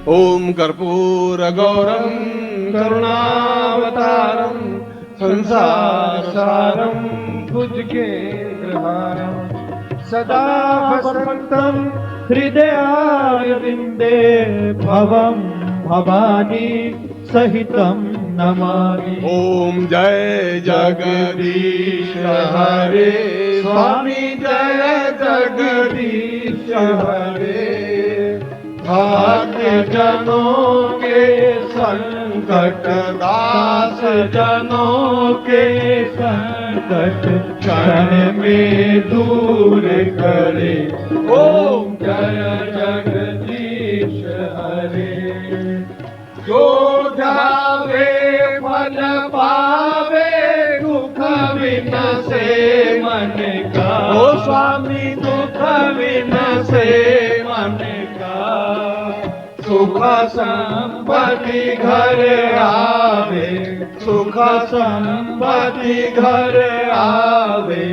ओम कर्पूर गौरम करुणावतारम संसार सारम भुजगेन्द्रहारं सदा वसन्तं हृदयारविन्दे भवं भवानी सहितं नमामि। ओम जय जगदीश हरे स्वामी जय जगदीश हरे। भक्त जनों के संकट दास जनों के संकट क्षण में दूर करे। ओम जय जगदीश हरे। जो जावे फल पावे दुख विनसे मन का। ओ स्वामी दुख विनसे मन का। सुख संपत्ति घर आवे सुख संपत्ति घर आवे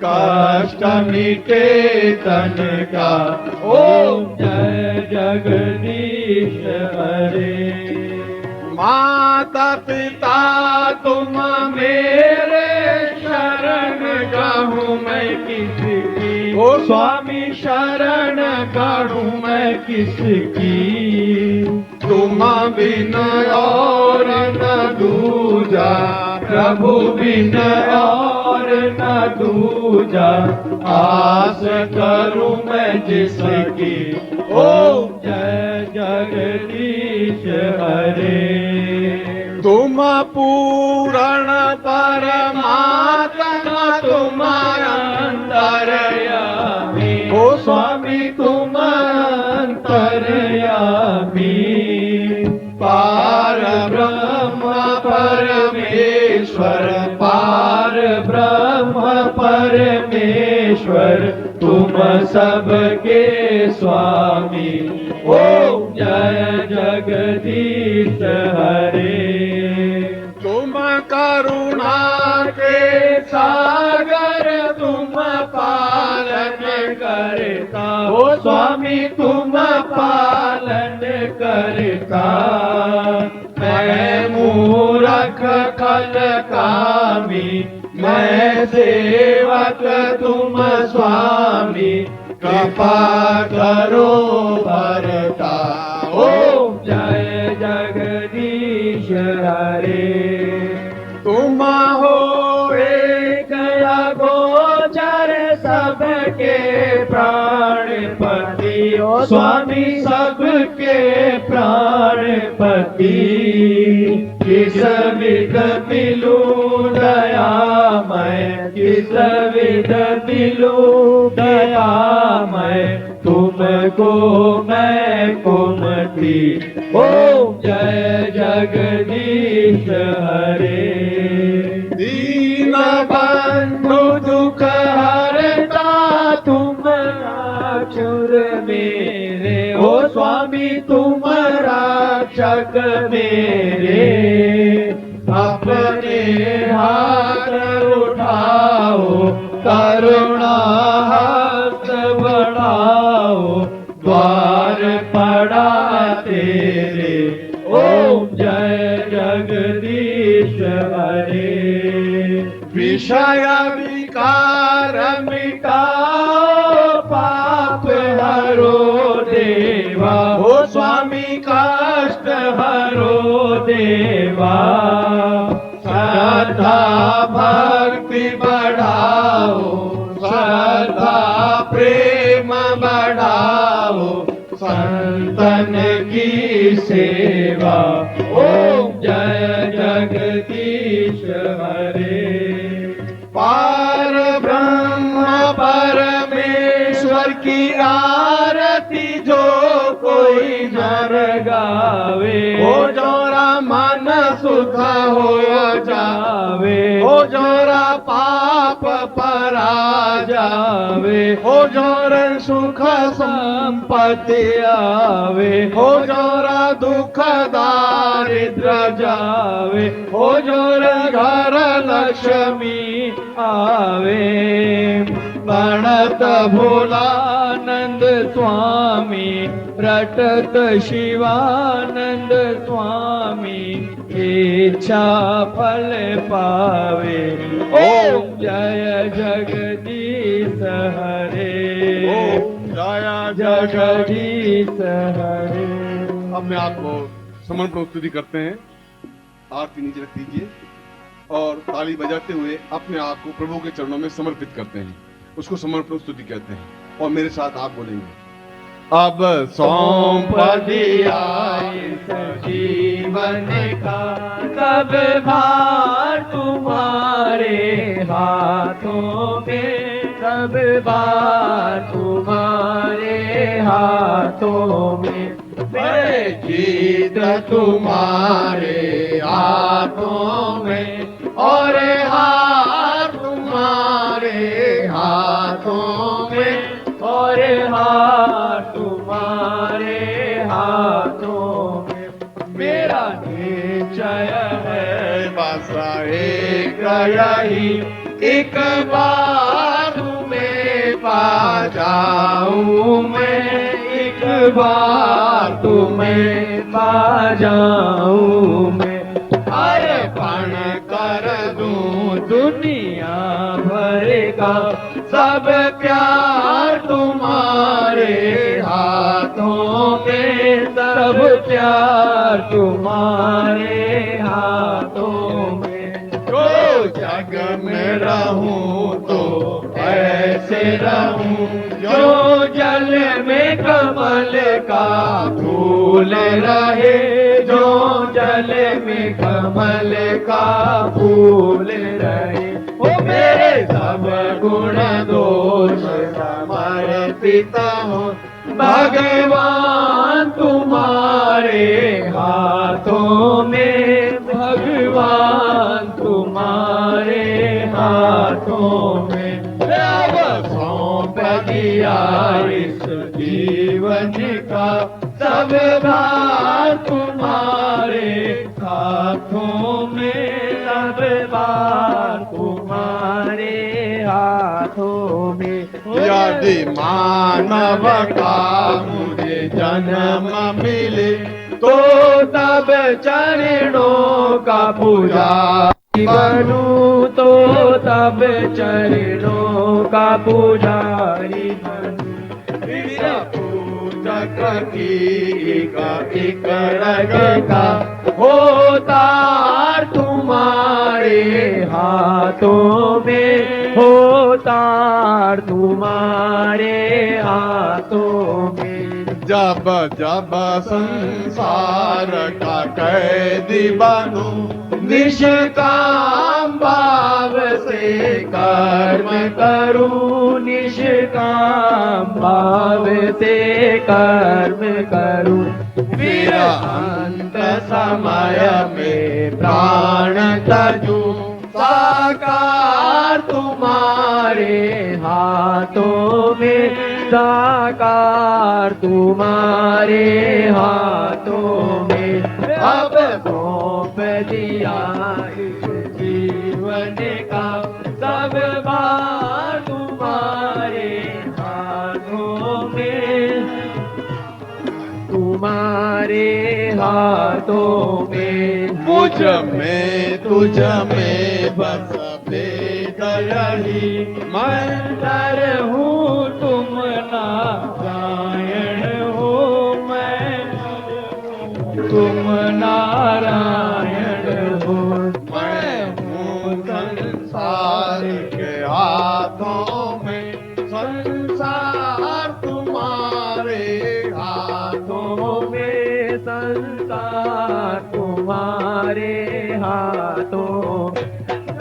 कष्ट मिटे तन का। ओम जय जगदीश हरे। माता पिता तुम मेरे शरण गहूँ मैं किसकी। ओ स्वामी शरण गहूँ मैं किसकी। तुम बिन और न दूजा प्रभु बिन और न दूजा। आस करूँ मैं जिसकी। ओम जय जगदीश हरे। तुम पूर्ण परमात्मा तुम अंतर्यामी। ओ स्वामी तुम अंतर्यामी। पार ब्रह्म परमेश्वर पार ब्रह्म परमेश्वर तुम सबके स्वामी। ओम जय जगदीश हरे। तुम करुणा के सागर तुम पालन करता। ओ स्वामी तुम पालन करता। मैं मूरख खल कामी मैं सेवक तुम स्वामी। कृपा करो भरता। ओम जय जगदीश हरे। तुम हो एक गोचर सबके प्राणपति। ओ स्वामी सबके प्राणपति। किस विध मिलू दया मैं किस विध मिलू दया मैं। तुमको मैं कुमति। ओम जय जगदीश हरे। दीन बंधु दुख हरता तुम राक्षुर मेरे। ओ स्वामी तुम रक्षक मेरे। अपने हाथ उठाओ करुणा हस्त बढ़ाओ। द्वार पड़ा तेरे। ओम जय जगदीश हरे। विषय विकार मिटाओ पाप हरो देवा। ओ स्वामी कष्ट हरो देवा। श्रद्धा भक्ति बढ़ाओ श्रद्धा प्रेम बढ़ाओ। संतन की सेवा। ओम जय जगदीश हरे। पार ब्रह्म परमेश्वर की आरती जो कोई नर गावे। ओ जोरा मन सुख हो जावे। ओ जोरा पाप परा जावे। हो जोर सुख संपत्ति आवे। हो जोरा दुख दारिद्र जावे। हो जोर घर लक्ष्मी आवे। प्रणत भोलानंद स्वामी, रटत शिवानंद स्वामी, इच्छा फल पावे। ओम जय जगदीश हरे, ओम जय जगदीश हरे। अब मैं आपको समर्पण स्तुति करते हैं। आरती नीचे रख दीजिए और ताली बजाते हुए अपने आप को प्रभु के चरणों में समर्पित करते हैं। उसको समर्पण स्तुति कहते हैं। और मेरे साथ आप बोलेंगे, अब सौंप दिया इस जीवन का सब भार तुम्हारे हाथों में, सब भार तुम्हारे हाथों में, मेरे जीत तुम्हारे हाथों में, और हाथ तुम्हारे हाथों में, और हाथ तुम्हारे हाथों में, मेरा निश्चय है बस एक यही, एक बार तुम्हें पा जाऊं मैं, एक बार तुम्हें पा जाऊं मैं। अर्पण कर दूं दुनिया भर का सब प्यार तुम्हारे हाथों में, सब प्यार तुम्हारे हाथों में। जो जग में रहूं तो ऐसे रहूं, जो जल में कमल का फूल रहे, जो जल में कमल का फूल रहे। ओ मेरे सब गुण दोष समर्पित हो भगवान तुम्हारे हाथों में, भगवान तुम्हारे हाथों में। अब सौंप दिया इस जीवन का सब भार तुम्हारे हाथों में, सब भार तुम्हारे हाथों में। यदि मानव का मुझे जन्म मिले तो तब चरणों का पुजारी बनूं, तो तब चरणों का पुजारी बनूं। पूजक की का एक रग का होतार तुम्हारे हाथों में, होतार तुम्हारे हाथों में। जब जब संसार का कैदी बनूं, निष्काम भाव से कर्म करूं, निष्काम भाव से कर्म करूं। फिर अंत समय में प्राण तजूं, साकार तुम्हारे हाथों में, साकार तुम्हारे हाथों में। अब सौंप दिया इस जीवन का सब भार तुम्हारे हाथों में, तुम्हारे हाथों में। मुझ में तुझ में बस भेद यही, मैं नर हूँ तुम नारायण हो, मैं तुम नारायण हो। मैं हूँ संसार के हाथों में, संसार तुम्हारे हाथों में, संसार तुम्हारे हाथों में।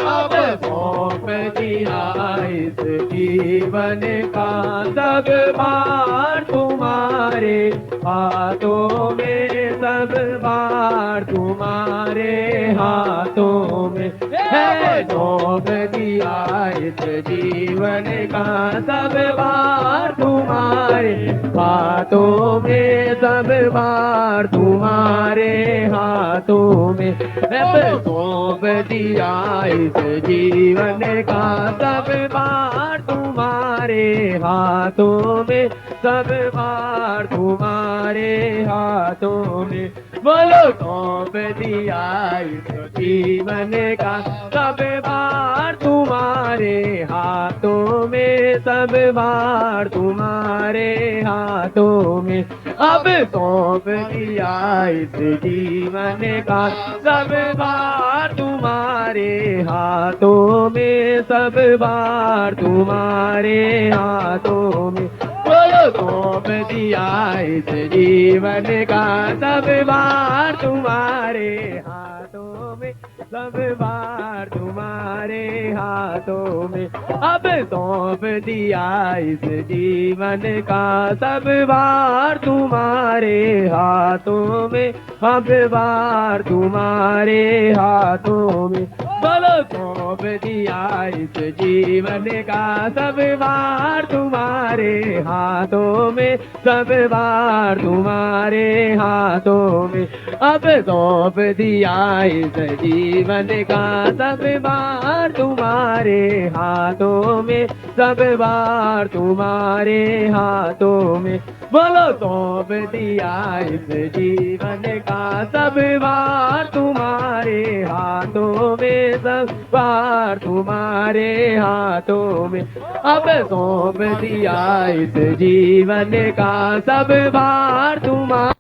अब सौंप दिया इस जीवन का सब भार तुम्हारे हाथों में, सब भार तुम्हारे हाथों में। है सौंप दिया इस जीवन का सब भार तुम्हारे हाथों में, सब भार तुम्हारे हाथों में। है सौंप दिया इस जीवन का सब भार तुम्हारे तुम्हारे हाथों में, सब भार तुम्हारे हाथों में। बोलो सौंप दिया इस जीवन का सब भार तुम्हारे हाथों में, सब भार तुम्हारे हाथों में। अब सौंप दिया इस जीवन का सब भार तुम्हारे हाथों में, सब भार तुम्हारे हाथों में। बोलो सौंप दिया इस जीवन का सब भार तुम्हारे हाथों में, सब भार तुम्हारे हाथों में। अब सौंप दिया इस जीवन का सब भार तुम्हारे हाथों में, अब भार तुम्हारे हाथों में। बोलो सौंप दिया इस जीवन का सब भार तुम्हारे हाथों में, सब भार तुम्हारे हाथों में। अब सौंप दिया इस जीवन का सब भार तुम्हारे हाथों में, सब भार तुम्हारे हाथों में। बोलो सौंप दिया इस जीवन का सब भार तुम्हारे हाथों में, सब भार तुम्हारे हाथों में। अब सौंप दिया इस जीवन का सब भार तुम्हारे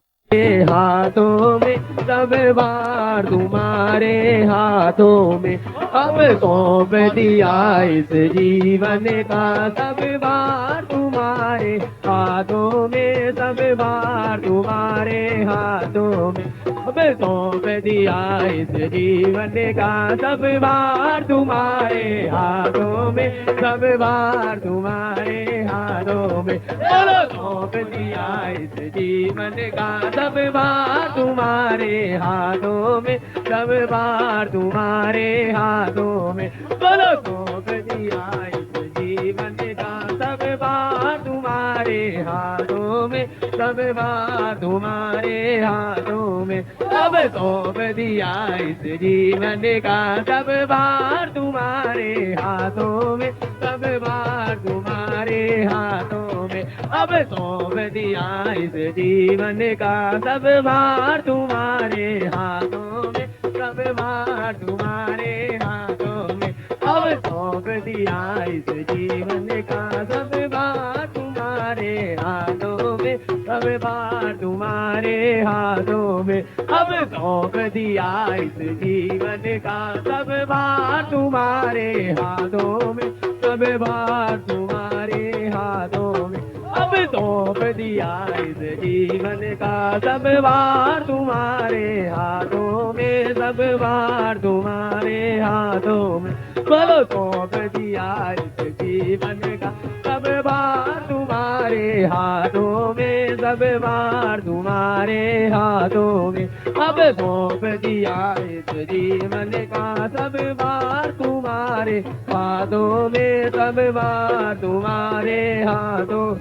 हाथों में, सब भार तुम्हारे हाथों में। अब सौंप दिया इस जीवन का सब भार तुम्हारे हाथों में, सब भार तुम्हारे हाथों में। अब सौंप दिया इस जीवन का सब भार तुम्हारे हाथों में, सब भार तुम्हारे हाथों में। बोलो सौंप दिया इस जीवन का सब भार तुम्हारे हाथों में, सब भार तुम्हारे हाथों में। बोलो सौंप दिया इस जीवन का सब भार तुम्हारे हाथों में, सब भार तुम्हारे हाथों में। अब सौंप दिया इस जीवन का सब भार तुम्हारे हाथों में, सब भार तुम्हारे हाथों में। अब सौंप दिया इस जीवन का सब भार तुम्हारे हाथों में, सब भार तुम्हारे हाथों में। अब सौंप दिया इस जीवन का सब भार तुम्हारे हाथों में, सब भार तुम्हारे हाथों में। अब सौंप दिया इस जीवन का सब भार तुम्हारे हाथों में, सब भार तुम्हारे हाथों में। अब सौंप दिया इस जीवन का सब भार तुम्हारे हाथों में, सब भार तुम्हारे हाथों में। बोलो सौंप दिया इस जीवन का सब भार तुम्हारे हाथों में, सब भार तुम्हारे हाथों में। अब सौंप दिया इस जीवन का सब भार तुम्हारे हाथों में, सब भार तुम्हारे हाथों।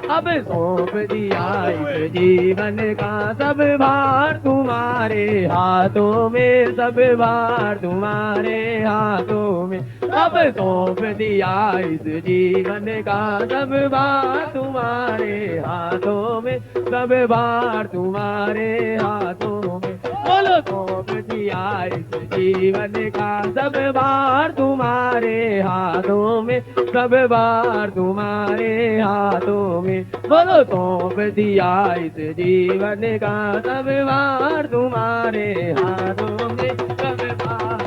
अब सौंप दिया इस जीवन का सब भार तुम्हारे हाथों में, सब भार तुम्हारे हाथों में। अब सौंप दिया इस जीवन का सब भार तुम्हारे हाथों में, सब भार तुम्हारे हाथों में। बोलो सौंप दिया इस जीवन का सब भार तुम्हारे हाथों में, सब भार तुम्हारे हाथों में। बोलो सौंप दिया इस जीवन का सब भार तुम्हारे हाथों में, सब भार।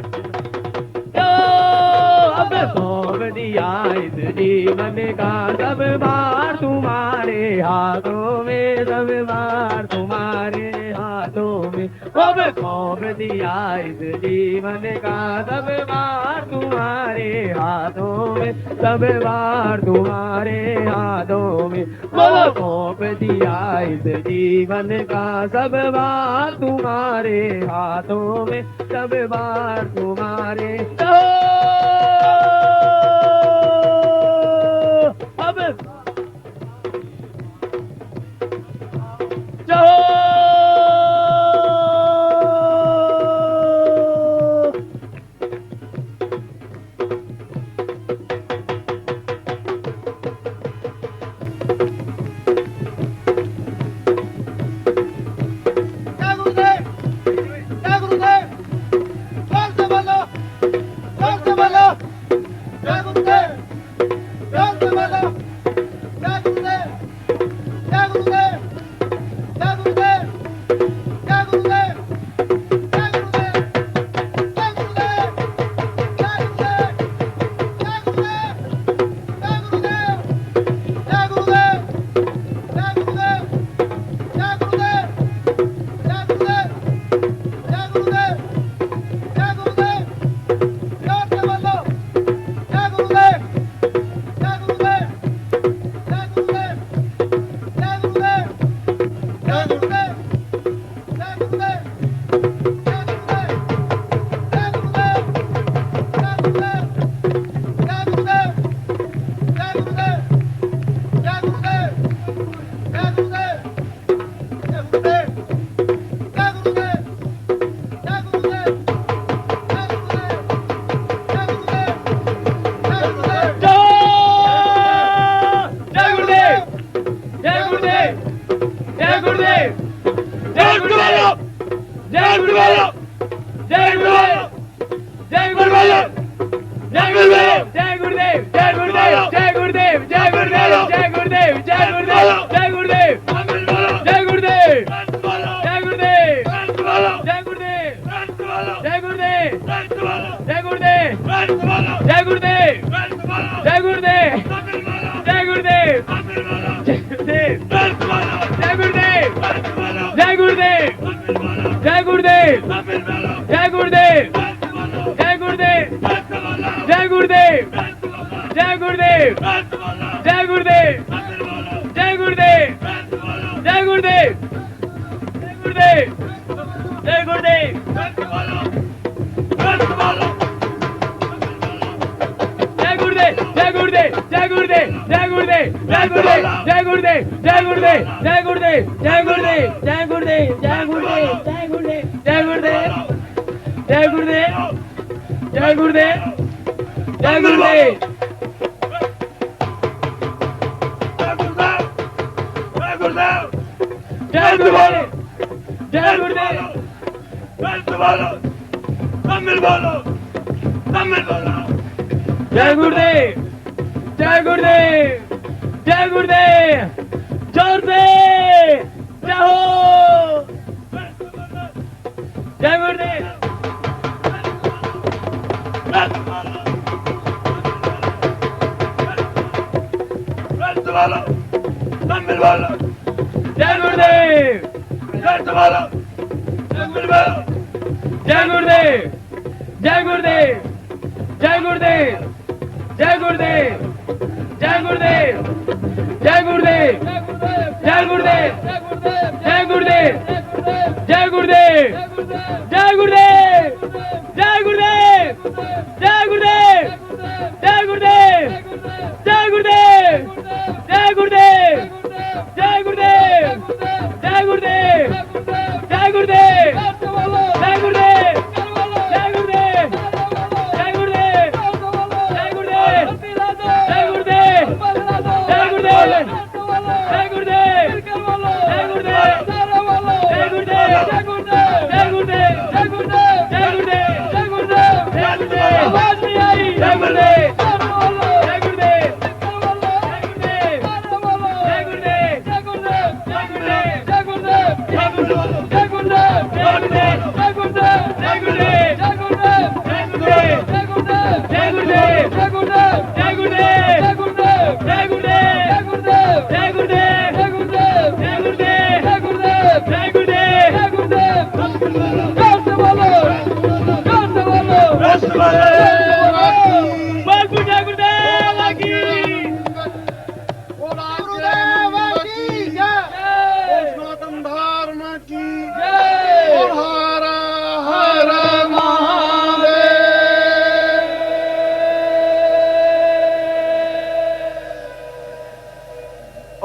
अब सौंप दिया इस जीवन का सब भार तुम्हारे हाथों में, सब भार तुम्हारे हाथों में। अब सौंप दिया इस जीवन का सब भार तुम्हारे हाथों में, सब भार तुम्हारे हाथों में। बोलो सौंप दिया इस जीवन का सब भार तुम्हारे हाथों में, सब भार तुम्हारे। अब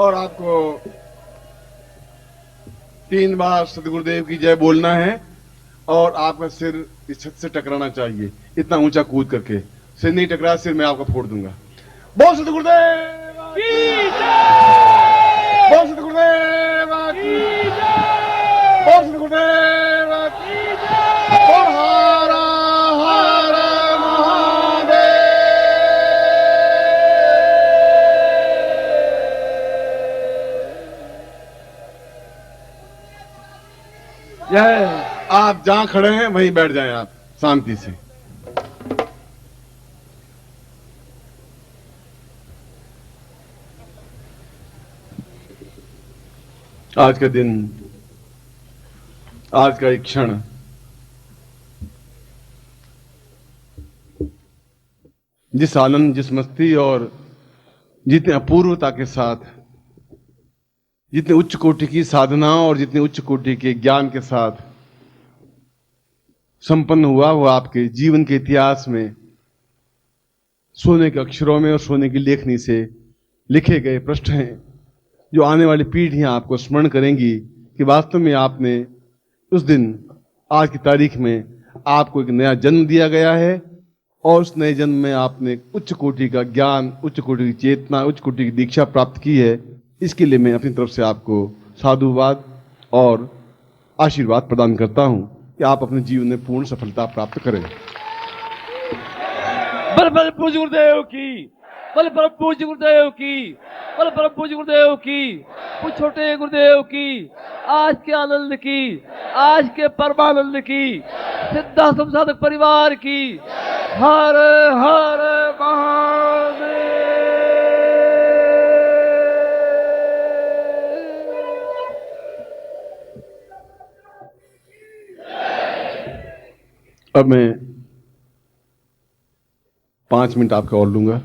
और आपको 3 बार सतगुरुदेव की जय बोलना है और आपका सिर इस छत से टकराना चाहिए, इतना ऊंचा कूद करके। सिर नहीं टकरा, सिर मैं आपका फोड़ दूंगा। बोल सतगुरुदेव की जय, बोल सतगुरुदेव की जय, बोल सतगुरुदेव की जय, और हर हर महादेव। जय। आप जहां खड़े हैं वहीं बैठ जाएं, आप शांति से। आज का दिन, आज का एक क्षण जिस आनंद, जिस मस्ती और जितनी अपूर्वता के साथ, जितने उच्च कोटि की साधना और जितने उच्च कोटि के ज्ञान के साथ संपन्न हुआ, वो आपके जीवन के इतिहास में सोने के अक्षरों में और सोने की लेखनी से लिखे गए पृष्ठ हैं, जो आने वाली पीढ़ियां आपको स्मरण करेंगी कि वास्तव में आपने उस दिन, आज की तारीख में आपको एक नया जन्म दिया गया है और उस नए जन्म में आपने उच्च कोटि का ज्ञान, उच्च कोटि की चेतना, उच्च कोटि की दीक्षा प्राप्त की है। इसके लिए मैं अपनी तरफ से आपको साधुवाद और आशीर्वाद प्रदान करता हूं कि आप अपने जीवन में पूर्ण सफलता प्राप्त करें। बल बल पूज्य गुरुदेव की, बल बल पूज्य गुरुदेव की, बल बल पूज्य गुरुदेव की, कुछ छोटे गुरुदेव की, आज के आनंद की, आज के परमानंद की, सिद्धाश्रम साधक परिवार की। हर हर महादेव। अब मैं 5 मिनट आपका और लूंगा,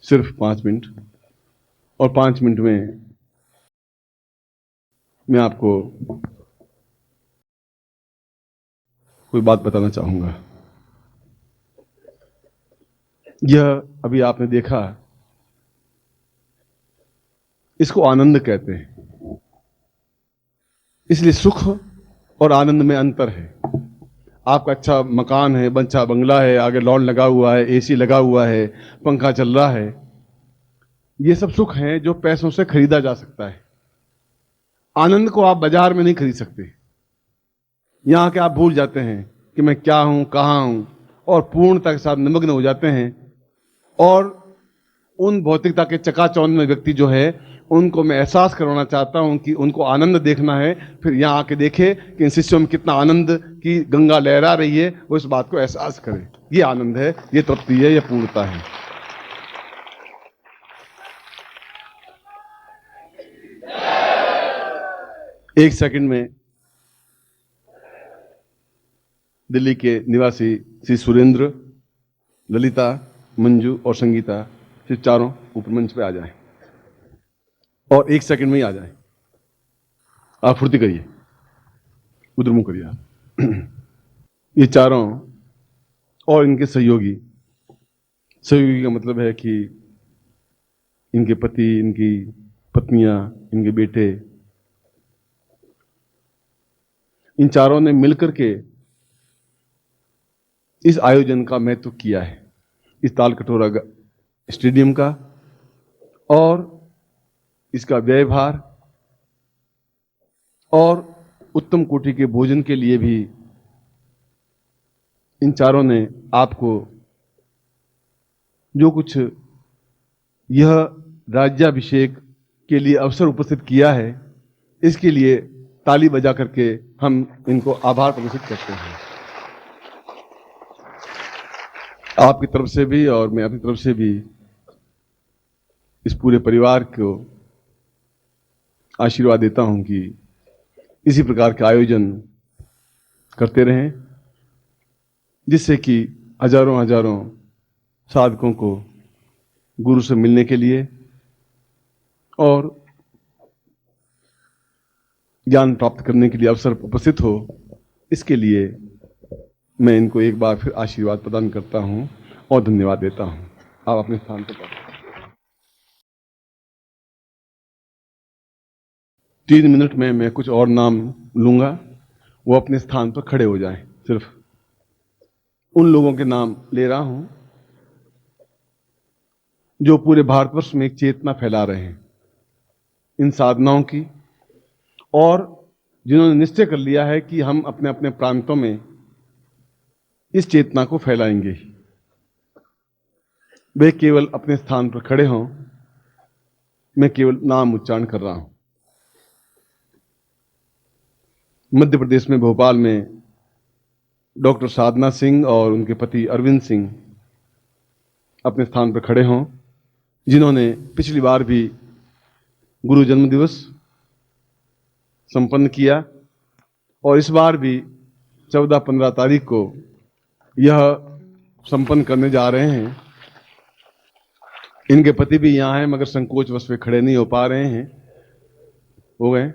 सिर्फ 5 मिनट, और 5 मिनट में मैं आपको कोई बात बताना चाहूंगा। यह अभी आपने देखा, इसको आनंद कहते हैं। इसलिए सुख और आनंद में अंतर है। आपका अच्छा मकान है, अच्छा बंगला है, आगे लॉन लगा हुआ है, एसी लगा हुआ है, पंखा चल रहा है, ये सब सुख हैं जो पैसों से खरीदा जा सकता है। आनंद को आप बाजार में नहीं खरीद सकते। यहां के आप भूल जाते हैं कि मैं क्या हूं, कहां हूं, और पूर्णता के साथ निमग्न हो जाते हैं। और उन भौतिकता के चकाचौंध में व्यक्ति जो है, उनको मैं एहसास करवाना चाहता हूं कि उनको आनंद देखना है। फिर यहां आके देखे कि इन शिष्यों में कितना आनंद की गंगा लहरा रही है, वो इस बात को एहसास करें। ये आनंद है, ये तृप्ति है, ये पूर्णता है। एक सेकंड में दिल्ली के निवासी श्री सुरेंद्र, ललिता, मंजू और संगीता, सिर्फ चारों ऊपर मंच पे आ जाएं और 1 सेकंड में ही आ जाएं। आप फुर्ती करिए, उधर मुंह करिए आप। ये चारों और इनके सहयोगी, सहयोगी का मतलब है कि इनके पति, इनकी पत्नियां, इनके बेटे, इन चारों ने मिलकर के इस आयोजन का महत्व किया है, इस तालकटोरा स्टेडियम का, और इसका व्यवहार और उत्तम कोटि के भोजन के लिए भी इन चारों ने आपको जो कुछ यह राज्याभिषेक के लिए अवसर उपस्थित किया है, इसके लिए ताली बजा करके हम इनको आभार प्रदर्शित करते हैं, आपकी तरफ से भी और मैं अपनी तरफ से भी इस पूरे परिवार को आशीर्वाद देता हूं कि इसी प्रकार के आयोजन करते रहें, जिससे कि हजारों हजारों साधकों को गुरु से मिलने के लिए और ज्ञान प्राप्त करने के लिए अवसर उपस्थित हो। इसके लिए मैं इनको एक बार फिर आशीर्वाद प्रदान करता हूं और धन्यवाद देता हूं। आप अपने स्थान पर बैठें। 3 मिनट में मैं कुछ और नाम लूंगा, वो अपने स्थान पर खड़े हो जाएं। सिर्फ उन लोगों के नाम ले रहा हूं जो पूरे भारतवर्ष में एक चेतना फैला रहे हैं इन साधनाओं की, और जिन्होंने निश्चय कर लिया है कि हम अपने अपने प्रांतों में इस चेतना को फैलाएंगे। वे केवल अपने स्थान पर खड़े हों, मैं केवल नाम उच्चारण कर रहा हूं। मध्य प्रदेश में भोपाल में डॉक्टर साधना सिंह और उनके पति अरविंद सिंह अपने स्थान पर खड़े हों, जिन्होंने पिछली बार भी गुरु जन्म दिवस संपन्न किया और इस बार भी 14-15 तारीख को यह संपन्न करने जा रहे हैं। इनके पति भी यहाँ हैं मगर संकोचवश वे खड़े नहीं हो पा रहे हैं। हो गए?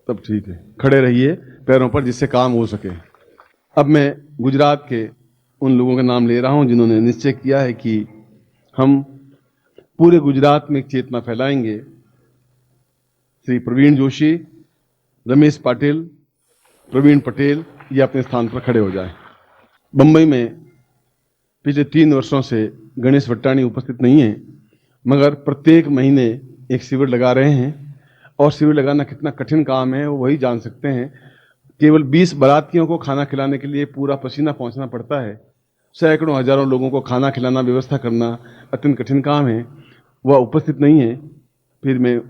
तब ठीक है, खड़े रहिए पैरों पर जिससे काम हो सके। अब मैं गुजरात के उन लोगों का नाम ले रहा हूं जिन्होंने निश्चय किया है कि हम पूरे गुजरात में एक चेतना फैलाएंगे। श्री प्रवीण जोशी, रमेश पाटिल, प्रवीण पटेल, ये अपने स्थान पर खड़े हो जाएं। बंबई में पिछले 3 वर्षों से गणेश वट्टाणी उपस्थित नहीं है, मगर प्रत्येक महीने एक शिविर लगा रहे हैं और शिविर लगाना कितना कठिन काम है वो वही जान सकते हैं। केवल 20 बारातियों को खाना खिलाने के लिए पूरा पसीना पहुंचना पड़ता है। सैकड़ों हजारों लोगों को खाना खिलाना, व्यवस्था करना अत्यंत कठिन काम है। वह उपस्थित नहीं है। फिर मैं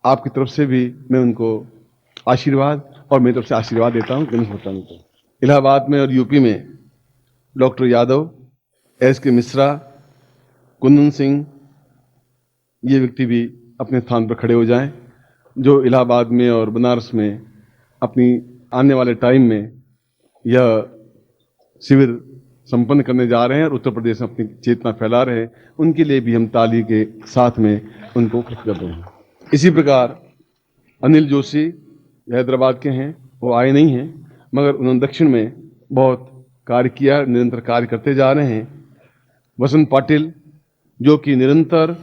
आपकी तरफ से भी मैं उनको आशीर्वाद और मेरी तरफ से आशीर्वाद देता हूँ गणेश वट्टाणी को। इलाहाबाद में और यूपी में डॉक्टर यादव, एस.के. मिश्रा, कुंदन सिंह, ये व्यक्ति भी अपने स्थान पर खड़े हो जाएं, जो इलाहाबाद में और बनारस में अपनी आने वाले टाइम में यह शिविर संपन्न करने जा रहे हैं और उत्तर प्रदेश में अपनी चेतना फैला रहे हैं। उनके लिए भी हम ताली के साथ में उनको खुश कर रहे हैं। इसी प्रकार अनिल जोशी हैदराबाद के हैं, वो आए नहीं हैं मगर उन्होंने दक्षिण में बहुत कार्य किया, निरंतर कार्य करते जा रहे हैं। वसंत पाटिल, जो कि निरंतर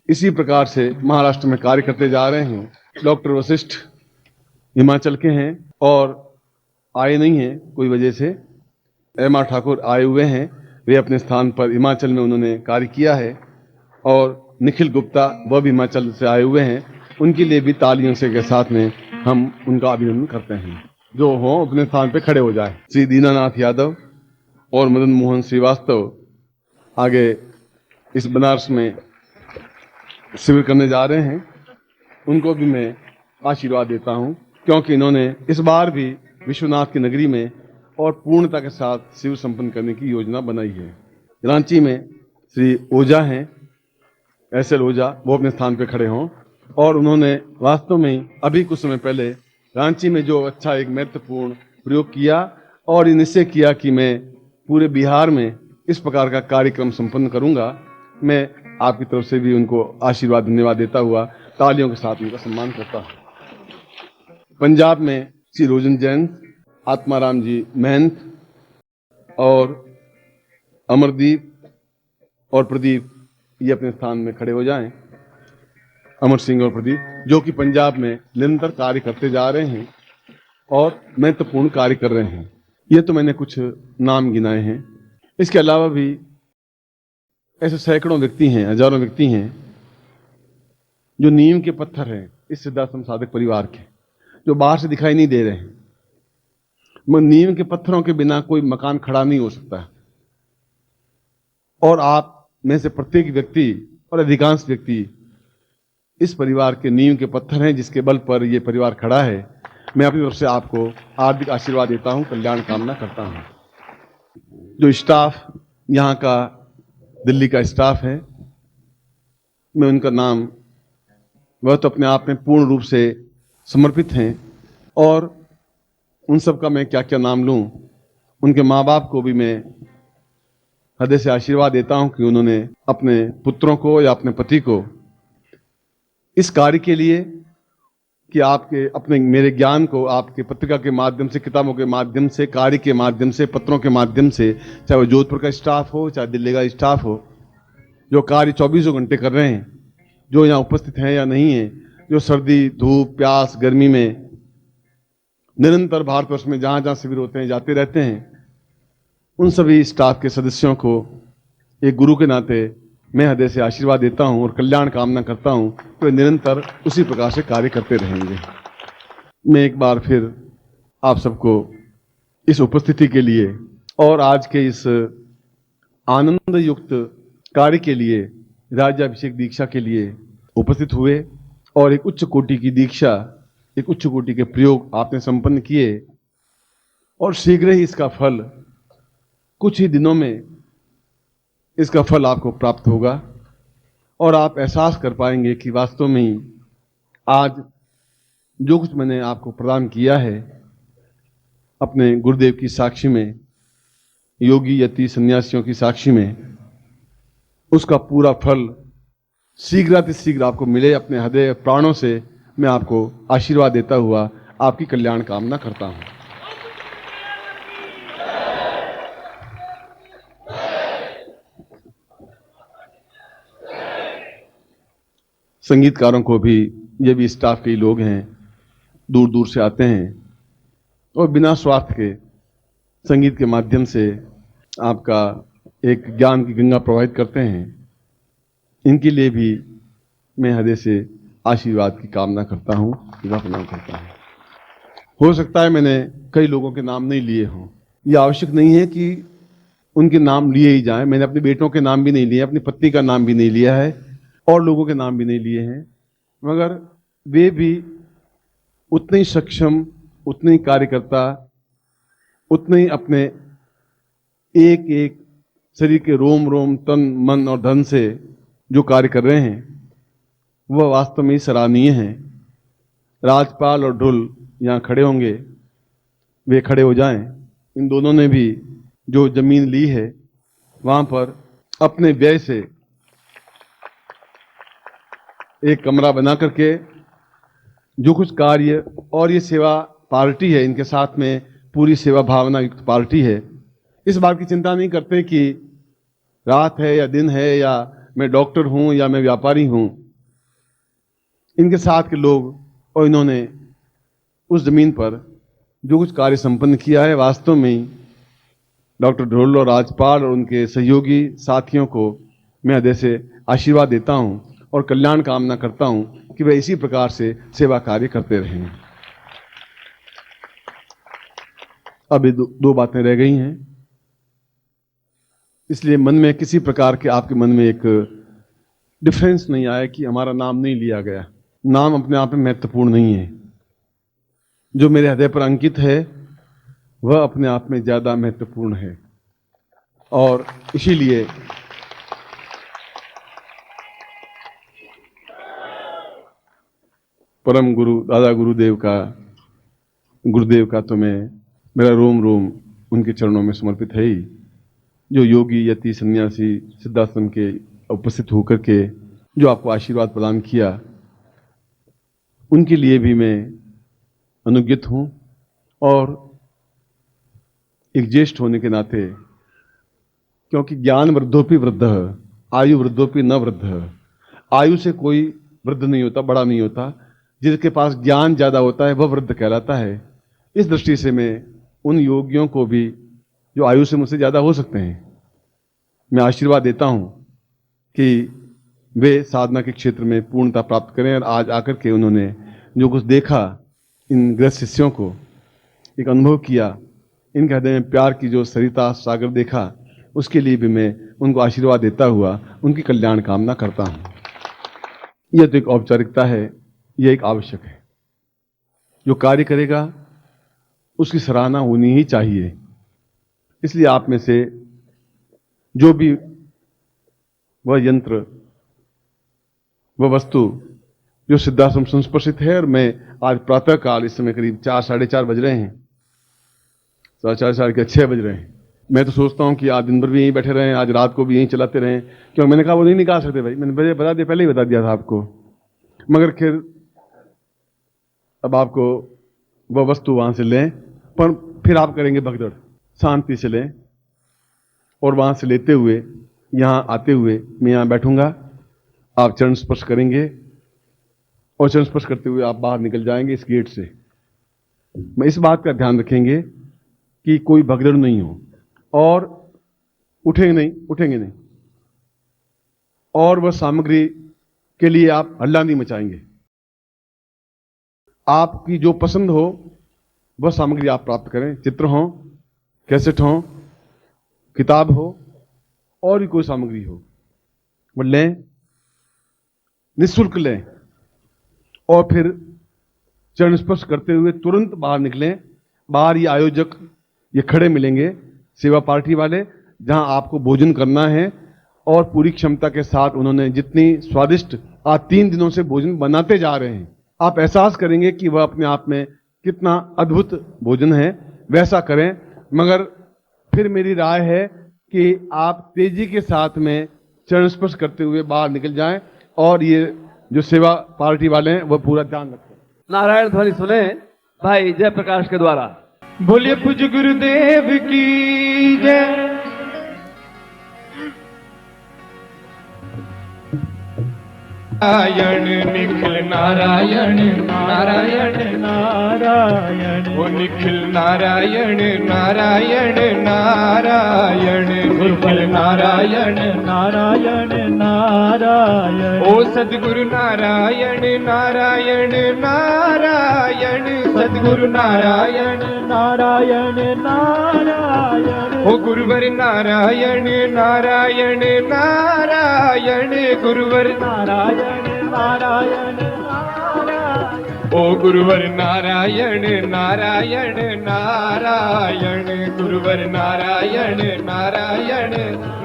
इसी प्रकार से महाराष्ट्र में कार्य करते जा रहे हैं। डॉक्टर वशिष्ठ हिमाचल के हैं और आए नहीं हैं कोई वजह से। एम.आर. ठाकुर आए हुए हैं, वे अपने स्थान पर हिमाचल में उन्होंने कार्य किया है। और निखिल गुप्ता, वह भी हिमाचल से आए हुए हैं। उनके लिए भी तालियों से के साथ में हम उनका अभिनंदन करते हैं। जो हो अपने स्थान पर खड़े हो जाए। श्री दीनानाथ यादव और मदन मोहन श्रीवास्तव आगे इस बनारस में शिविर करने जा रहे हैं। उनको भी मैं आशीर्वाद देता हूं, क्योंकि इन्होंने इस बार भी विश्वनाथ की नगरी में और पूर्णता के साथ शिविर संपन्न करने की योजना बनाई है। रांची में श्री ओझा हैं, एस.एल. ओझा, वो अपने स्थान पर खड़े हों। और उन्होंने वास्तव में अभी कुछ समय पहले रांची में जो अच्छा एक महत्वपूर्ण प्रयोग किया और ये निश्चय किया कि मैं पूरे बिहार में इस प्रकार का कार्यक्रम संपन्न करूंगा। मैं आपकी तरफ से भी उनको आशीर्वाद, धन्यवाद देता हुआ तालियों के साथ उनका सम्मान करता हूं। पंजाब में श्री रोजन जैन, आत्माराम जी महंत और अमरदीप और प्रदीप, ये अपने स्थान में खड़े हो जाएं। अमर सिंह और प्रदीप, जो कि पंजाब में निरंतर कार्य करते जा रहे हैं और महत्वपूर्ण कार्य कर रहे हैं। ये तो मैंने कुछ नाम गिनाए हैं। इसके अलावा भी ऐसे सैकड़ों व्यक्ति हैं, हजारों व्यक्ति हैं जो नीम के पत्थर हैं इस सिद्धाश्रम साधक परिवार के, जो बाहर से दिखाई नहीं दे रहे हैं। मगर नीम के पत्थरों के बिना कोई मकान खड़ा नहीं हो सकता। और आप में से प्रत्येक व्यक्ति और अधिकांश व्यक्ति इस परिवार के नीम के पत्थर हैं, जिसके बल पर यह परिवार खड़ा है। मैं अपनी तरफ से आपको हार्दिक आशीर्वाद देता हूं, कल्याण कामना करता हूं। जो स्टाफ यहाँ का दिल्ली का स्टाफ है, मैं उनका नाम, वह तो अपने आप में पूर्ण रूप से समर्पित हैं और उन सब का मैं क्या क्या नाम लूं। उनके माँ बाप को भी मैं हृदय से आशीर्वाद देता हूं कि उन्होंने अपने पुत्रों को या अपने पति को इस कार्य के लिए कि आपके अपने मेरे ज्ञान को आपके पत्रिका के माध्यम से, किताबों के माध्यम से, कार्य के माध्यम से, पत्रों के माध्यम से, चाहे वो जोधपुर का स्टाफ हो चाहे दिल्ली का स्टाफ हो, जो कार्य 24 घंटे कर रहे हैं, जो यहाँ उपस्थित हैं या नहीं है, जो सर्दी, धूप, प्यास, गर्मी में निरंतर भारतवर्ष में जहाँ जहाँ शिविर होते हैं जाते रहते हैं, उन सभी स्टाफ के सदस्यों को एक गुरु के नाते मैं हृदय से आशीर्वाद देता हूं और कल्याण कामना करता हूं कि वे निरंतर उसी प्रकार से कार्य करते रहेंगे। मैं एक बार फिर आप सबको इस उपस्थिति के लिए और आज के इस आनंद युक्त कार्य के लिए, राज्याभिषेक दीक्षा के लिए उपस्थित हुए और एक उच्च कोटि की दीक्षा, एक उच्च कोटि के प्रयोग आपने संपन्न किए, और शीघ्र ही इसका फल, कुछ ही दिनों में इसका फल आपको प्राप्त होगा और आप एहसास कर पाएंगे कि वास्तव में ही आज जो कुछ मैंने आपको प्रदान किया है अपने गुरुदेव की साक्षी में, योगी यति सन्यासियों की साक्षी में, उसका पूरा फल शीघ्र आपको मिले। अपने हृदय प्राणों से मैं आपको आशीर्वाद देता हुआ आपकी कल्याण कामना करता हूं। संगीतकारों को भी, ये भी स्टाफ के ही लोग हैं, दूर दूर से आते हैं और बिना स्वार्थ के संगीत के माध्यम से आपका एक ज्ञान की गंगा प्रवाहित करते हैं। इनके लिए भी मैं हृदय से आशीर्वाद की कामना करता हूं, प्रणाम करता हूं। हो सकता है मैंने कई लोगों के नाम नहीं लिए हों, यह आवश्यक नहीं है कि उनके नाम लिए ही जाएं। मैंने अपने बेटों के नाम भी नहीं लिए, अपनी पत्नी का नाम भी नहीं लिया है और लोगों के नाम भी नहीं लिए हैं, मगर वे भी उतने ही सक्षम, उतने ही कार्यकर्ता, उतने ही अपने एक एक शरीर के रोम रोम, तन मन और धन से जो कार्य कर रहे हैं वह वास्तव में सराहनीय हैं। राजपाल और ढुल यहाँ खड़े होंगे, वे खड़े हो जाएं। इन दोनों ने भी जो जमीन ली है वहां पर अपने व्यय से एक कमरा बना करके जो कुछ कार्य, और ये सेवा पार्टी है, इनके साथ में पूरी सेवा भावना युक्त पार्टी है। इस बात की चिंता नहीं करते कि रात है या दिन है, या मैं डॉक्टर हूं या मैं व्यापारी हूं। इनके साथ के लोग और इन्होंने उस जमीन पर जो कुछ कार्य संपन्न किया है, वास्तव में ही डॉक्टर ढोल और राजपाल और उनके सहयोगी साथियों को मैं हृदय से आशीर्वाद देता हूं और कल्याण कामना करता हूं कि वे इसी प्रकार से सेवा कार्य करते रहें। अभी दो बातें रह गई हैं, इसलिए मन में किसी प्रकार के, आपके मन में एक डिफरेंस नहीं आया कि हमारा नाम नहीं लिया गया। नाम अपने आप में महत्वपूर्ण नहीं है, जो मेरे हृदय पर अंकित है वह अपने आप में ज्यादा महत्वपूर्ण है। और इसीलिए परम गुरु दादा गुरुदेव का तो मैं, मेरा रोम रोम उनके चरणों में समर्पित है ही। जो योगी यति सन्यासी सिद्धाश्रम के उपस्थित होकर के जो आपको आशीर्वाद प्रदान किया, उनके लिए भी मैं अनुज्ञित हूं। और एक ज्येष्ठ होने के नाते, क्योंकि ज्ञान वृद्धोपि वृद्ध, आयु वृद्धोपि न वृद्ध, आयु से कोई वृद्ध नहीं होता, बड़ा नहीं होता। जिसके पास ज्ञान ज्यादा होता है वह वृद्ध कहलाता है। इस दृष्टि से मैं उन योगियों को भी जो आयु से मुझसे ज्यादा हो सकते हैं, मैं आशीर्वाद देता हूं कि वे साधना के क्षेत्र में पूर्णता प्राप्त करें। और आज आकर के उन्होंने जो कुछ देखा, इन गृहस्थ शिष्यों को एक अनुभव किया, इनके हृदय में प्यार की जो सरिता सागर देखा, उसके लिए भी मैं उनको आशीर्वाद देता हुआ उनकी कल्याण कामना करता हूं। यह तो एक औपचारिकता है, यह एक आवश्यक है। जो कार्य करेगा उसकी सराहना होनी ही चाहिए। इसलिए आप में से जो भी वह यंत्र, वह वस्तु जो सिद्धाश्रम संस्पर्शित है, और मैं आज प्रातः काल, इस समय करीब 4, साढ़े 4 बज रहे हैं, 4:30 6 बज रहे हैं। मैं तो सोचता हूं कि आज दिन भर भी यहीं बैठे रहें, आज रात को भी यहीं चलाते रहें, क्योंकि मैंने कहा वो नहीं निकाल सकते भाई, मैंने बता दिया, पहले ही बता दिया था आपको। मगर फिर अब आपको वह वस्तु वहां से लें, पर फिर आप करेंगे भगदड़, शांति से लें। और वहां से लेते हुए यहां आते हुए मैं यहां बैठूंगा, आप चरण स्पर्श करेंगे और चरण स्पर्श करते हुए आप बाहर निकल जाएंगे इस गेट से। मैं इस बात का ध्यान रखेंगे कि कोई भगदड़ नहीं हो, और उठेंगे नहीं, और वह सामग्री के लिए आप हल्ला नहीं मचाएंगे। आपकी जो पसंद हो वह सामग्री आप प्राप्त करें, चित्र हो, कैसेट हो, किताब हो, और भी कोई सामग्री हो, वो लें, निःशुल्क लें, और फिर चरण स्पर्श करते हुए तुरंत बाहर निकलें। बाहर ये आयोजक ये खड़े मिलेंगे सेवा पार्टी वाले, जहां आपको भोजन करना है और पूरी क्षमता के साथ उन्होंने जितनी स्वादिष्ट आज 3 दिनों से भोजन बनाते जा रहे हैं, आप एहसास करेंगे कि वह अपने आप में कितना अद्भुत भोजन है। वैसा करें, मगर फिर मेरी राय है कि आप तेजी के साथ में चरण स्पर्श करते हुए बाहर निकल जाएं और ये जो सेवा पार्टी वाले हैं वह पूरा ध्यान रखें। नारायण ध्वनि सुने भाई जयप्रकाश के द्वारा। बोलिए पूज्य गुरुदेव की जय। नारायण निखिल नारायण नारायण नारायण, ओ निखिल नारायण नारायण नारायण, गुरुवर नारायण नारायण नारायण, ओ सद्गुरु नारायण नारायण नारायण, सद्गुरु नारायण नारायण नारायण, ओ गुरुवर नारायण नारायण नारायण, गुरुवर नारायण नारायण नारायण, ओ गुरुवर नारायण नारायण नारायण, गुरुवर नारायण नारायण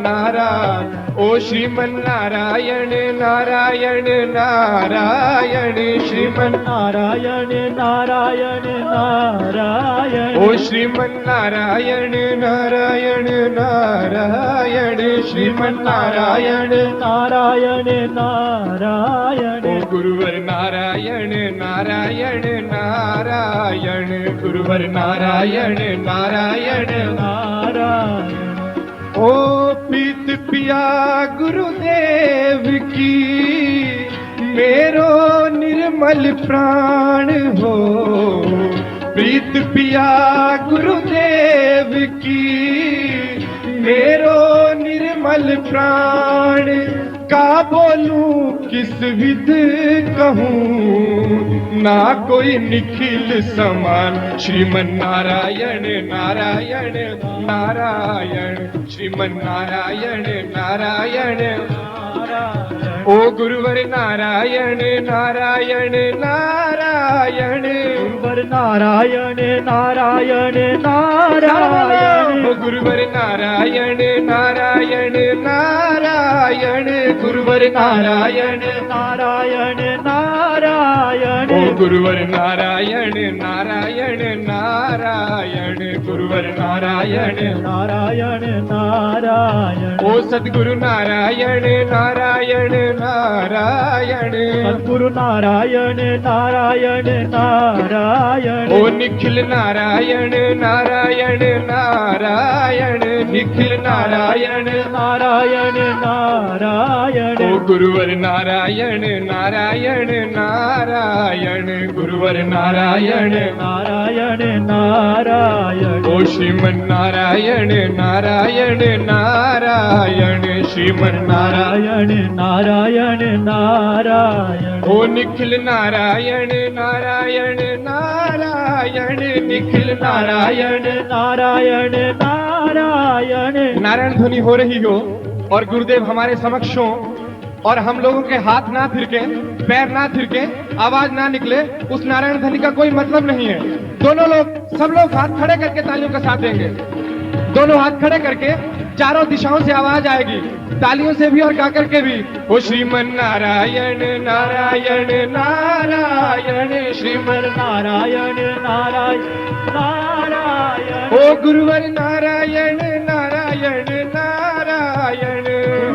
नारायण, ओ श्रीमन नारायण नारायण नारायण, श्रीमन नारायण नारायण नारायण, ओ श्रीमन नारायण नारायण नारायण, श्रीमन नारायण नारायण नारायण, ओ गुरुवर नारायण नारायण नारायण, गुरुवर नारायण नारायण नारायण, ओ प्रीत पिया गुरुदेव की मेरो निर्मल प्राण हो, प्रीत पिया गुरुदेव की मेरो निर्मल प्राण, का बोलूं किस विध कहूँ, ना कोई निखिल समान, श्रीमन नारायण नारायण नारायण, श्रीमन नारायण नारायण नारायण, ओ गुरुवर नारायण नारायण नारायण, गुरुवर नारायण नारायण नारायण, ओ गुरुवर नारायण नारायण नारायण, गुरुवर नारायण नारायण नारायण, ओ गुरुवर नारायण नारायण नारायण, गुरुवर नारायण नारायण नारायण, ओ सद्गुरु नारायण नारायण नारायण, सद्गुरु नारायण नारायण नारायण, ओ निखिल नारायण नारायण नारायण, निखिल नारायण नारायण नारायण, ओ गुरुवर नारायण नारायण नारायण, गुरुवर नारायण नारायण नारायण, ओ श्रीमन नारायण नारायण नारायण, श्रीमन नारायण नारायण नारायण, ओ निखिल नारायण नारायण नारायण, निखिल नारायण नारायण नारायण। नारायण ध्वनि हो रही हो और गुरुदेव हमारे समक्ष हो और हम लोगों के हाथ ना थिरके, पैर ना थिरके, आवाज ना निकले, उस नारायण ध्वनि का कोई मतलब नहीं है। दोनों लोग, सब लोग हाथ खड़े करके तालियों का साथ देंगे। दोनों हाथ खड़े करके चारों दिशाओं से आवाज आएगी, तालियों से भी और गा करके भी। ओ श्रीमन नारायण नारायण नारायण, श्रीमन नारायण नारायण नारायण, ओ गुरुवर नारायण नारायण नारायण,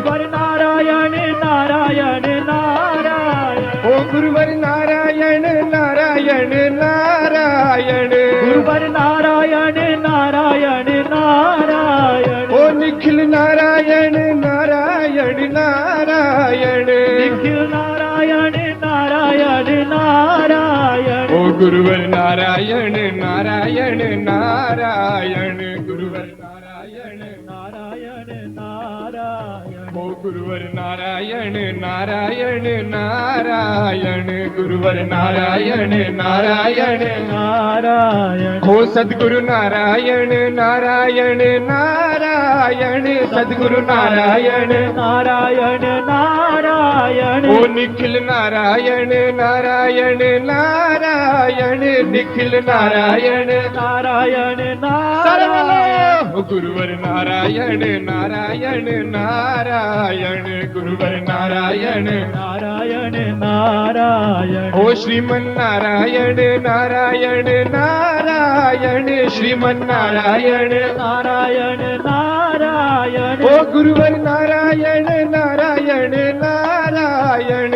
गुरुवर नारायण नारायण नारायण, ओ गुरुवर नारायण नारायण नारायण, गुरुवर नारायण नारायण नारायण, ओ निखिल नारायण नारायण नारायण, निखिल नारायण नारायण नारायण, ओ गुरुवर नारायण नारायण नारायण, गुरुवर नारायण नारायण नारायण, ओ गुरुवर नारायण नारायण नारायण, गुरुवर नारायण नारायण नारायण, हो सद्गुरु नारायण नारायण नारायण, सद्गुरु नारायण नारायण नारायण, ओ निखिल नारायण नारायण नारायण, नारायण निखिल नारायण नारायण सर्व नारायण बोलो। गुरुवर नारायण नारायण नारायण गुरुवर नारायण नारायण नारायण ओ श्रीमन नारायण नारायण नारायण श्रीमन नारायण नारायण नारायण ओ गुरुवर नारायण नारायण नारायण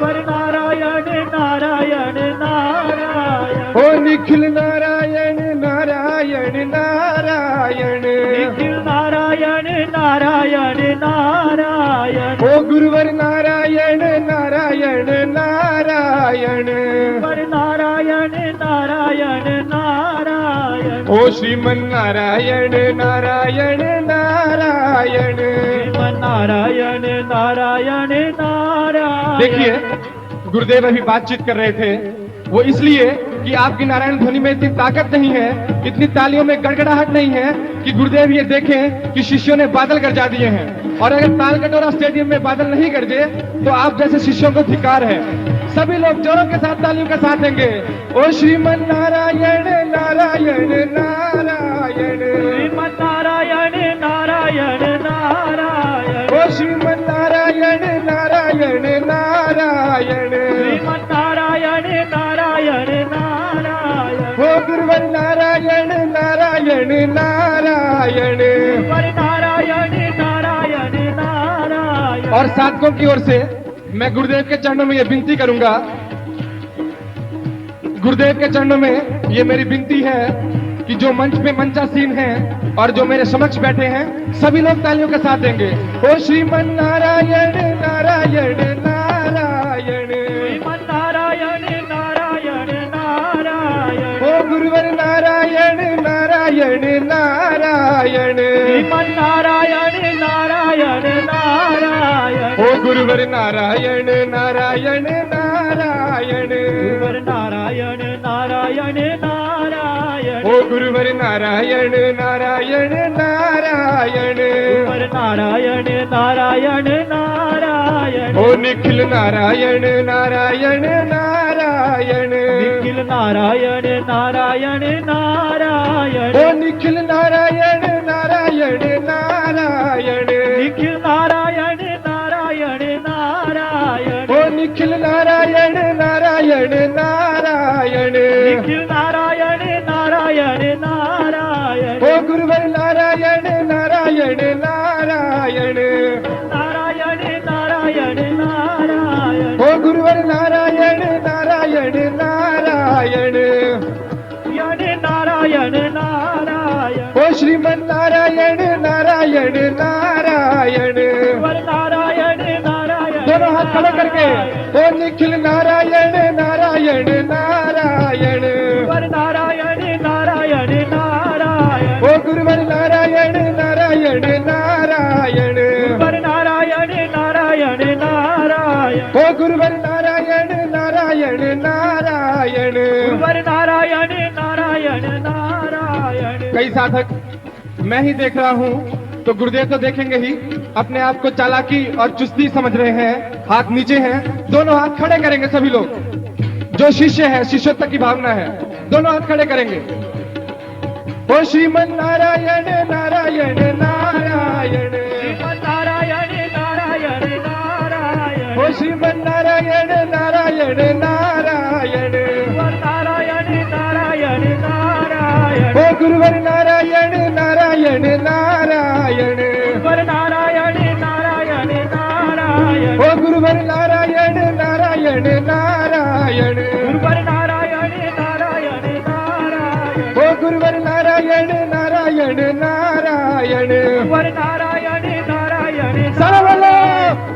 पर नारायण नारायण नारायण ओ निखिल नारायण नारायण नारायण निखिल नारायण नारायण नारायण ओ गुरुवर नारायण नारायण नारायण पर नारायण नारायण नारायण ओ श्रीमन नारायण नारायण नारायण श्रीमन नारायण नारायण नारायण देखिए गुरुदेव अभी बातचीत कर रहे थे, वो इसलिए कि आपकी नारायण ध्वनि में इतनी ताकत नहीं है, इतनी तालियों में गड़गड़ाहट नहीं है कि गुरुदेव ये देखें कि शिष्यों ने बादल गरजा दिए हैं। और अगर ताल कटोरा स्टेडियम में बादल नहीं गरजे तो आप जैसे शिष्यों को धिक्कार है। सभी लोग जोरों के साथ तालियों का साथ देंगे। ओ श्रीमन नारायण नारायण नारायण श्रीमन नारायण नारायण नारायण ओ श्रीमन नारायण नारायण नारायण श्रीमन नारायण नारायण नारायण ओ गुरुवर नारायण नारायण नारायण पर नारायण नारायण नारायण और साधकों की ओर से मैं गुरुदेव के चरणों में ये विनती करूंगा, गुरुदेव के चरणों में ये मेरी विनती है कि जो मंच पे मंचासीन हैं और जो मेरे समक्ष बैठे हैं सभी लोग तालियों के साथ देंगे। ओ श्रीमन नारायण नारायण नारायण श्रीमन नारायण नारायण नारायण ओ गुरुवर नारायण नारायण नारायण श्रीमन नारायण नारायण नारायण ओ गुरुवर नारायण नारायण नारायण गुरुवर नारायण नारायण नारायण ओ गुरुवर नारायण नारायण नारायण गुरुवर नारायण नारायण नारायण ओ निखिल नारायण नारायण नारायण निखिल नारायण नारायण नारायण ओ निखिल नारायण नारायण नारायण निखिल नारायण नारायण नारायण ओ निखिल नारायण नारायण नारायण निखिल नारायण नारायण नारायण ओ गुरुवर नारायण नारायण नारायण नारायण नारायण नारायण ओ गुरुवर नारायण नारायण नारायण यण नारायण नारायण ओ श्रीमन नारायण नारायण नारायण गुरुवर नारायण नारायण दोनों हाथ खड़े करके ओ निखिल नारायण नारायण नारायण गुरुवर नारायण नारायण नारायण ओ गुरुवर नारायण नारायण नारायण गुरुवर नारायण नारायण नारायण ओ गुरुवर नारायण नारायण नारायण गुरुवर नारायण नारायण नारायण कई साधक मैं ही देख रहा हूँ तो गुरुदेव तो देखेंगे ही, अपने आप को चालाकी और चुस्ती समझ रहे हैं, हाथ नीचे हैं, दोनों हाथ खड़े करेंगे सभी लोग। जो शिष्य है शिष्योत्तर की भावना है, दोनों हाथ खड़े करेंगे। ओ श्रीमन नारायण नारायण नारायण श्रीमन नारायण नारायण नारायण ओ श्रीमन नारायण नारायण नारायण गुरुवर नारायण नारायण नारायण ओ गुरुवर नारायण नारायण नारायण गुरुवर नारायण नारायण नारायण ओ गुरुवर नारायण नारायण नारायण गुरुवर नारायण नारायण नारायण ओ गुरुवर नारायण नारायण नारायण गुरुवर नारायण नारायण सर्वलो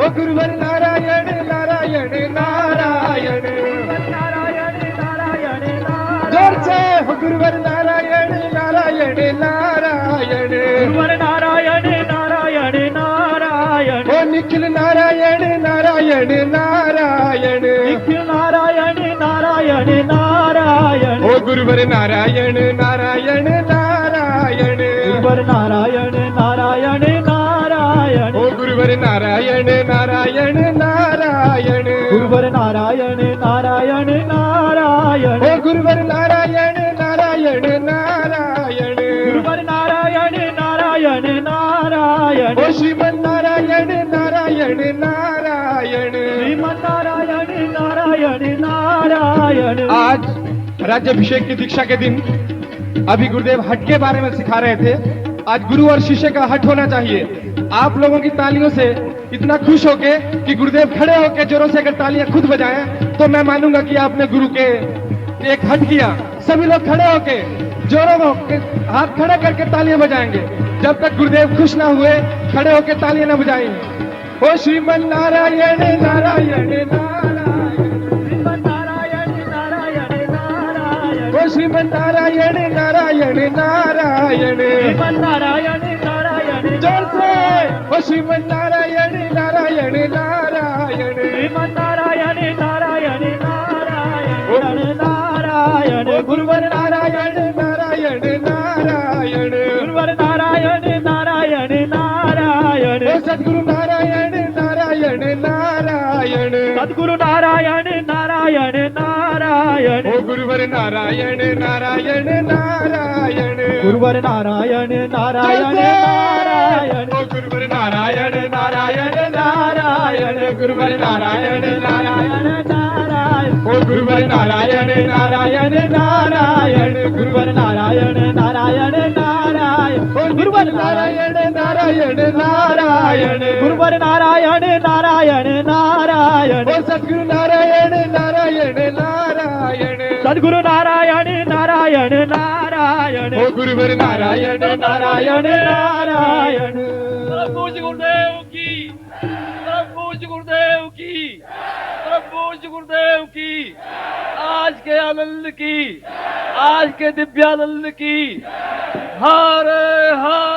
ओ गुरुवर नारायण नारायण नारायण नारायण नारायण जोर से ओ गुरुवर नारायण नारायण नारायण गुरुवर नारायण नारायण नारायण ओ निखिल नारायण नारायण नारायण निखिल नारायण नारायण नारायण ओ गुरुवर नारायण नारायण नारायण गुरुवर नारायण नारायण नारायण ओ गुरुवर नारायण नारायण नारायण गुरुवर नारायण नारायण नारायण ओ गुरुवर नारायण नारायण नारायण गुरुवर नारायण नारायण नारायण ओ श्रीमन नारायण नारायण नारायण श्रीमन नारायण नारायण नारायण। आज राज्याभिषेक की दीक्षा के दिन अभी गुरुदेव हट के बारे में सिखा रहे थे। आज गुरु और शिष्य का हट होना चाहिए। आप लोगों की तालियों से इतना खुश होके कि गुरुदेव खड़े होके जोरों से अगर तालियां खुद बजाएं तो मैं मानूंगा कि आपने गुरु के एक हट किया। सभी लोग खड़े होके जोरों में हाथ खड़े करके तालियां बजाएंगे। जब तक गुरुदेव खुश ना हुए खड़े होके तालियां ना बजाएंगे। ओ श्रीमन नारायण नारायण नारायण श्रीमन नारायण नारायण नारायण ओ श्रीमन नारायण नारायण नारायण श्रीमन नारायण नारायण जोर से ओ श्रीमन नारायण नारायण नारायण श्रीमन नारायण नारायण नारायण नारायण गुरुवर नारायण नारायण नारायण गुरुवर नारायण नारायण नारायण ओ सद्गुरु नारायण नारायण नारायण सद्गुरु नारायण नारायण नारायण ओ गुरुवर नारायण नारायण नारायण गुरुवर नारायण नारायण नारायण ओ गुरुवर नारायण नारायण नारायण गुरुवर नारायण नारायण नारायण ओ गुरुवर नारायण नारायण नारायण गुरुवर नारायण नारायण नारायण ओ गुरुवर नारायण नारायण नारायण गुरुवर नारायण नारायण नारायण ओ सद्गुरु नारायण नारायण नारायण सद्गुरु नारायण नारायण नारायण ओ गुरुवर नारायण नारायण नारायण पूज्य गुरुदेव की, पूज्य गुरुदेव की, पूज्य गुरुदेव की, आज के आनंद की, आज के दिव्यानंद की। हरे हरे।